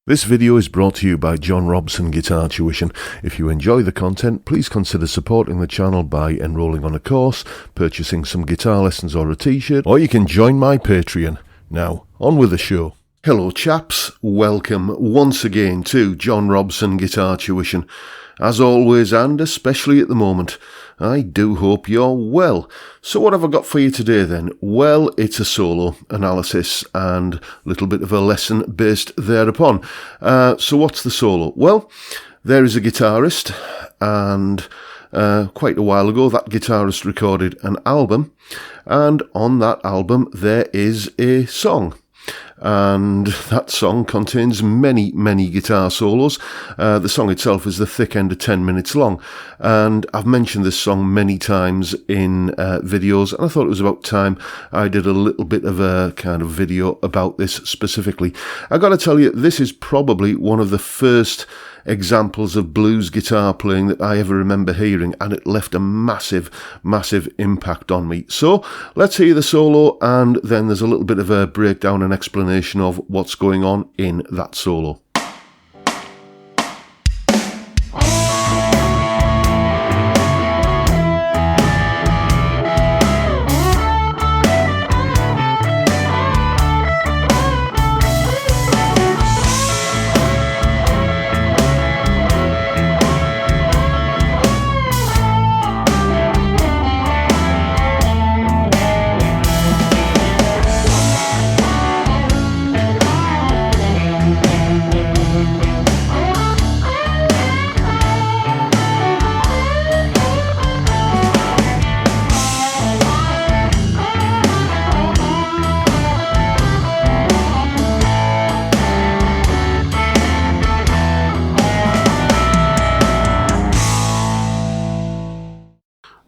This video is brought to you by John Robson Guitar Tuition. If you enjoy the content, please consider supporting the channel by enrolling on a course, purchasing some guitar lessons or a t-shirt, or you can join my Patreon. Now, on with the show. Hello chaps, welcome once again to John Robson Guitar Tuition. As always, and especially at the moment, I do hope you're well. So what have I got for you today then? Well, it's a solo analysis and a little bit of a lesson based thereupon. So what's the solo? Well, there is a guitarist, and quite a while ago that guitarist recorded an album, and on that album there is a song. And that song contains many guitar solos. The song itself is the thick end of 10 minutes long, and I've mentioned this song many times in videos, and I thought it was about time I did a little bit of a kind of video about this specifically. I gotta tell you, this is probably one of the first examples of blues guitar playing that I ever remember hearing, and it left a massive impact on me. So let's hear the solo, and then there's a little bit of a breakdown and explanation of what's going on in that solo.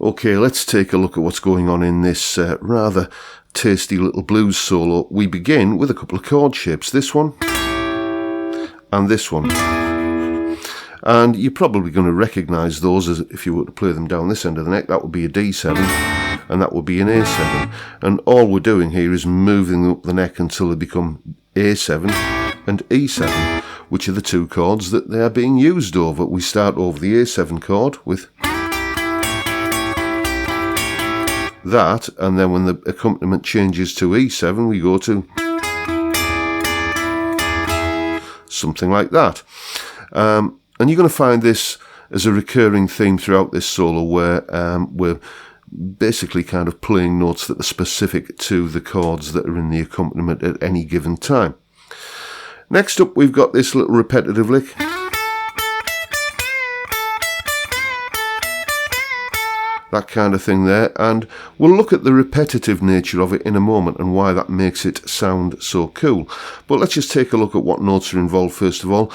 Okay, let's take a look at what's going on in this rather tasty little blues solo. We begin with a couple of chord shapes, this one and this one. And you're probably going to recognise those as if you were to play them down this end of the neck. That would be a D7 and that would be an A7. And all we're doing here is moving up the neck until they become A7 and E7, which are the two chords that they are being used over. We start over the A7 chord with that, and then when the accompaniment changes to E7 we go to something like that. And you're going to find this as a recurring theme throughout this solo, where we're basically kind of playing notes that are specific to the chords that are in the accompaniment at any given time. Next up we've got this little repetitive lick. That kind of thing there, and we'll look at the repetitive nature of it in a moment and why that makes it sound so cool. But let's just take a look at what notes are involved first of all.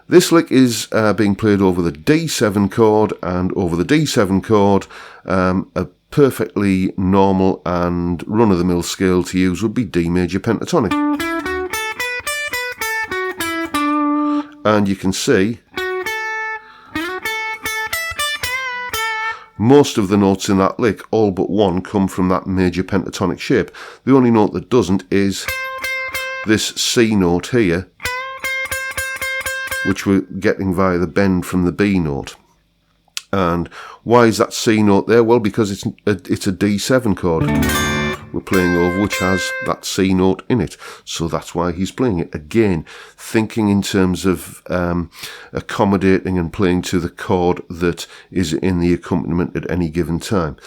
This lick is being played over the D7 chord, and over the D7 chord a perfectly normal and run-of-the-mill scale to use would be D major pentatonic. And you can see most of the notes in that lick, all but one, come from that major pentatonic shape. The only note that doesn't is this C note here, which we're getting via the bend from the B note. And why is that C note there? Well, because it's a D7 chord we're playing over, which has that C note in it. So that's why he's playing it. Again, thinking in terms of accommodating and playing to the chord that is in the accompaniment at any given time.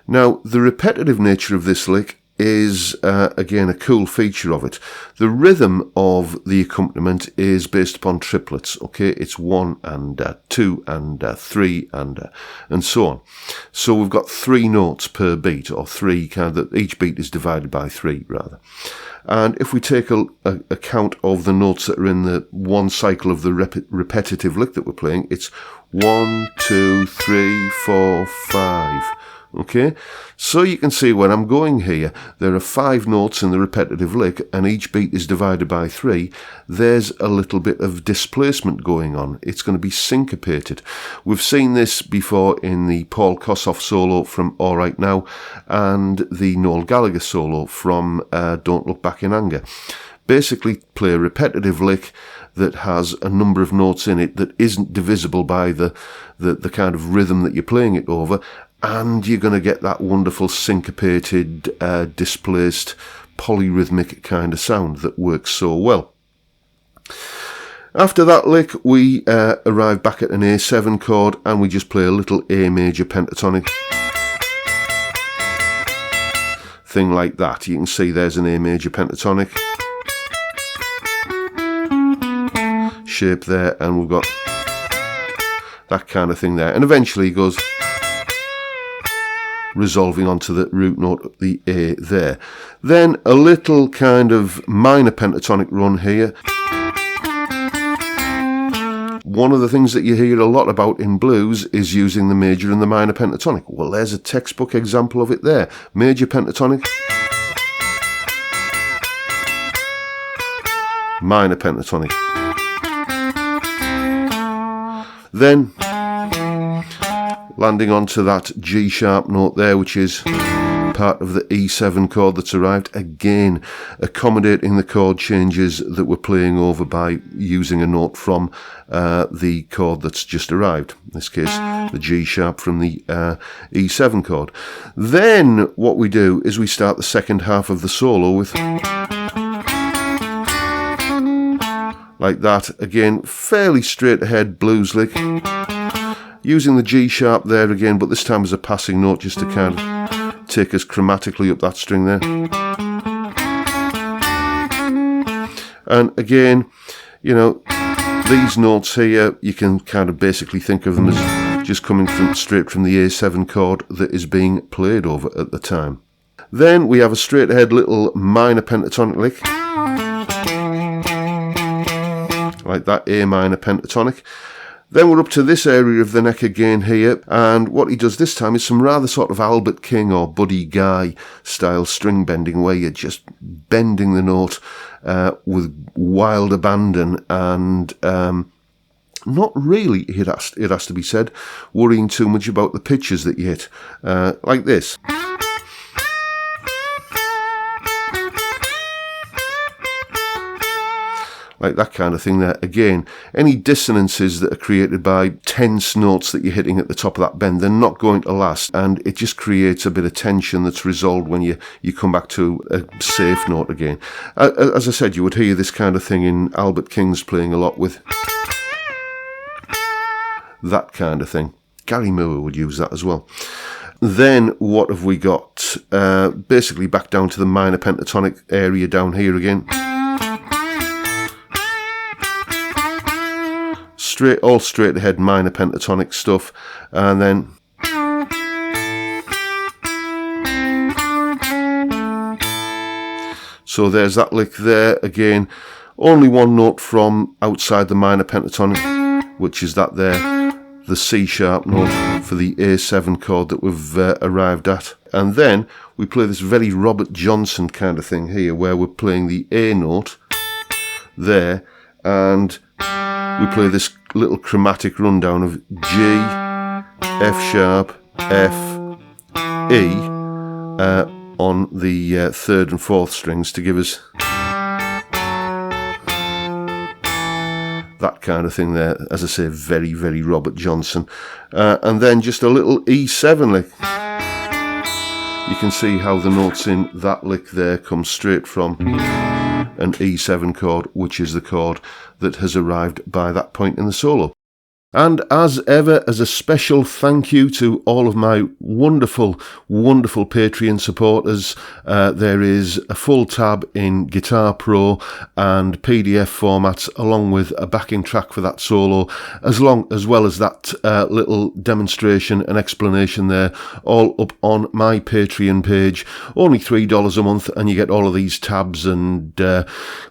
Now, the repetitive nature of this lick is, again, a cool feature of it. The rhythm of the accompaniment is based upon triplets, okay? It's 1 and 2 and 3 and so on. So we've got 3 notes per beat, or 3 kind of, each beat is divided by 3 rather. And if we take a count of the notes that are in the one cycle of the repetitive lick that we're playing, it's 1, 2, 3, 4, 5. Okay, so you can see when I'm going here, there are 5 notes in the repetitive lick, and each beat is divided by 3. There's a little bit of displacement going on. It's going to be syncopated. We've seen this before in the Paul Kossoff solo from All Right Now, and the Noel Gallagher solo from Don't Look Back in Anger. basically play a repetitive lick that has a number of notes in it that isn't divisible by the kind of rhythm that you're playing it over, and you're going to get that wonderful syncopated, displaced, polyrhythmic kind of sound that works so well. After that lick, we arrive back at an A7 chord, and we just play a little A major pentatonic thing like that. You can see there's an A major pentatonic shape there, and we've got that kind of thing there, and eventually it goes resolving onto the root note, the A there. Then a little kind of minor pentatonic run here. One of the things that you hear a lot about in blues is using the major and the minor pentatonic. Well, there's a textbook example of it there. Major pentatonic, minor pentatonic. Then landing onto that G sharp note there, which is part of the E7 chord that's arrived, again accommodating the chord changes that we're playing over by using a note from the chord that's just arrived, in this case the G sharp from the E7 chord. Then what we do is we start the second half of the solo with like that, again fairly straight ahead blues lick, using the G sharp there again, but this time as a passing note just to kind of take us chromatically up that string there. And again, you know, these notes here, you can kind of basically think of them as just coming straight from the A7 chord that is being played over at the time. Then we have a straight ahead little minor pentatonic lick, like that, A minor pentatonic. Then we're up to this area of the neck again here, and what he does this time is some rather sort of Albert King or Buddy Guy style string bending, where you're just bending the note with wild abandon and not really, it has to be said, worrying too much about the pitches that you hit, like this. Like that kind of thing there. Again, any dissonances that are created by tense notes that you're hitting at the top of that bend, they're not going to last, and it just creates a bit of tension that's resolved when you come back to a safe note again. As I said, you would hear this kind of thing in Albert King's playing a lot with that kind of thing. Gary Moore would use that as well. Then what have we got? Basically back down to the minor pentatonic area down here again. All straight ahead minor pentatonic stuff, and then so there's that lick there again. Only one note from outside the minor pentatonic, which is that there, the C sharp note for the A7 chord that we've arrived at. And then we play this very Robert Johnson kind of thing here, where we're playing the A note there, and we play this little chromatic rundown of G, F sharp, F, E on the third and fourth strings to give us that kind of thing there. As I say, very, very Robert Johnson. And then just a little E7 lick. You can see how the notes in that lick there come straight from an E7 chord, which is the chord that has arrived by that point in the solo. And as ever, as a special thank you to all of my wonderful, wonderful Patreon supporters, there is a full tab in Guitar Pro and PDF formats, along with a backing track for that solo, as well as that little demonstration and explanation there, all up on my Patreon page. Only $3 a month, and you get all of these tabs and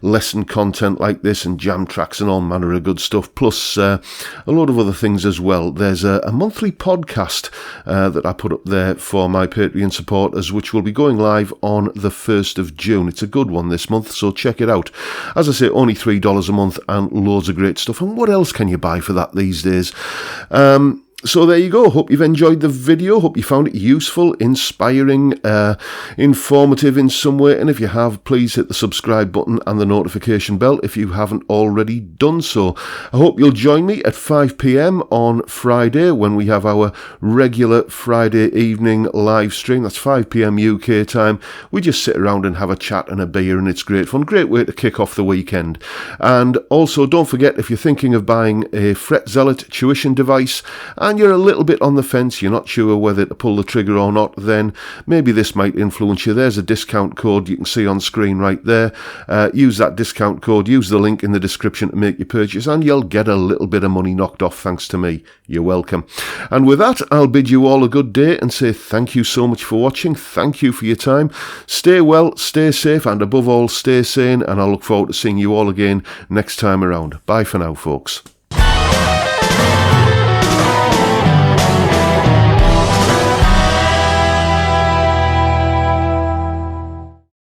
lesson content like this, and jam tracks and all manner of good stuff, plus a load of other things as well. There's a monthly podcast that I put up there for my Patreon supporters, which will be going live on the 1st of June. It's a good one this month, so check it out. As I say, only $3 a month and loads of great stuff. And what else can you buy for that these days? So there you go. Hope you've enjoyed the video. Hope you found it useful, inspiring, informative in some way. And if you have, please hit the subscribe button and the notification bell if you haven't already done so. I hope you'll join me at 5 p.m. on Friday when we have our regular Friday evening live stream. That's 5 p.m. UK time. We just sit around and have a chat and a beer, and it's great fun. Great way to kick off the weekend. And also, don't forget, if you're thinking of buying a Fret Zealot tuition device and you're a little bit on the fence, you're not sure whether to pull the trigger or not, then maybe this might influence you. There's a discount code you can see on screen right there. Use that discount code, use the link in the description to make your purchase, and you'll get a little bit of money knocked off thanks to me. You're welcome. And with that, I'll bid you all a good day and say thank you so much for watching. Thank you for your time. Stay well, stay safe, and above all, stay sane, and I look forward to seeing you all again next time around. Bye for now, folks.